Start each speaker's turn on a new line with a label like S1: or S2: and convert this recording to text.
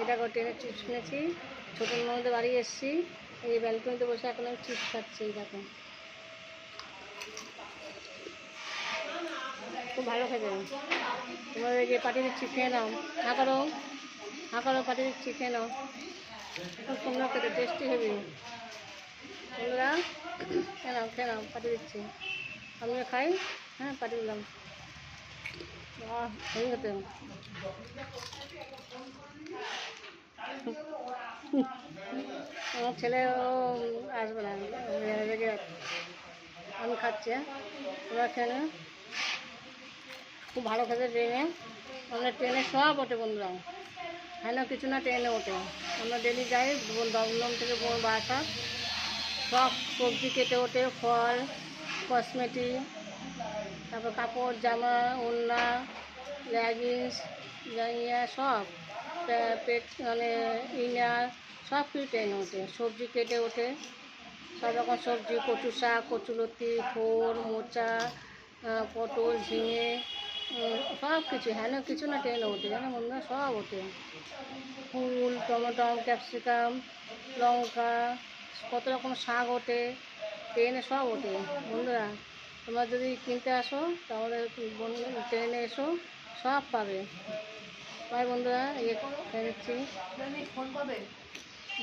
S1: দেখো ট্রেনের চিপস কিনেছি, ছোটোর মধ্যে বাড়ি এসেছি, এই ব্যালকনিতে বসে এখন আমি চিপস খাচ্ছি। দেখো খুব ভালো খেতে। তোমাদের যে পাটি দিচ্ছি খেয়ে নাও, হাঁ করো পাটি দিচ্ছি খেয়ে নাও, খুব সুন্দর খেতে, টেস্টি হেবি। বন্ধুরা খেয়ে নাও পাটি দিচ্ছি, আমিও খাই। হ্যাঁ পাটি দিলাম, হেবি খেতে। আমার ছেলেও আসবে না, রেগে আমি খাচ্ছি। তোমরা খেয়ে নেবে, খুব ভালো খেতে। ট্রেনে আমরা ট্রেনে সব ওঠে বন্ধুরা, হ্যাঁ না কিছু না, ট্রেনে ওঠে। আমরা ডেলি যাই দমদম থেকে বাসা, সব সবজি কেটে ওঠে, ফল, কসমেটিক, তারপর কাপড় জামা ওড়না লেগিংস জাঙ্গিয়া সব পেট মানে ইনার সব কিছু ট্রেনে ওঠে। সবজি কেটে ওঠে, সব রকম সবজি, কচু শাক, কচুলতি, থোর, মোচা, পটল, ঝিঙে, সব কিছু, হ্যাঁ না কিছু না ট্রেনে ওঠে, জানো বন্ধুরা সব ওঠে। ফুল, টমেটো, ক্যাপসিকাম, লঙ্কা, কত রকম শাক ওঠে, ট্রেনে সব ওঠে। বন্ধুরা তোমরা যদি কিনতে আসো তাহলে ট্রেনে এসো, সব পাবে। তাই বন্ধুরা খেয়ে নিচ্ছি। ফোন পাবে।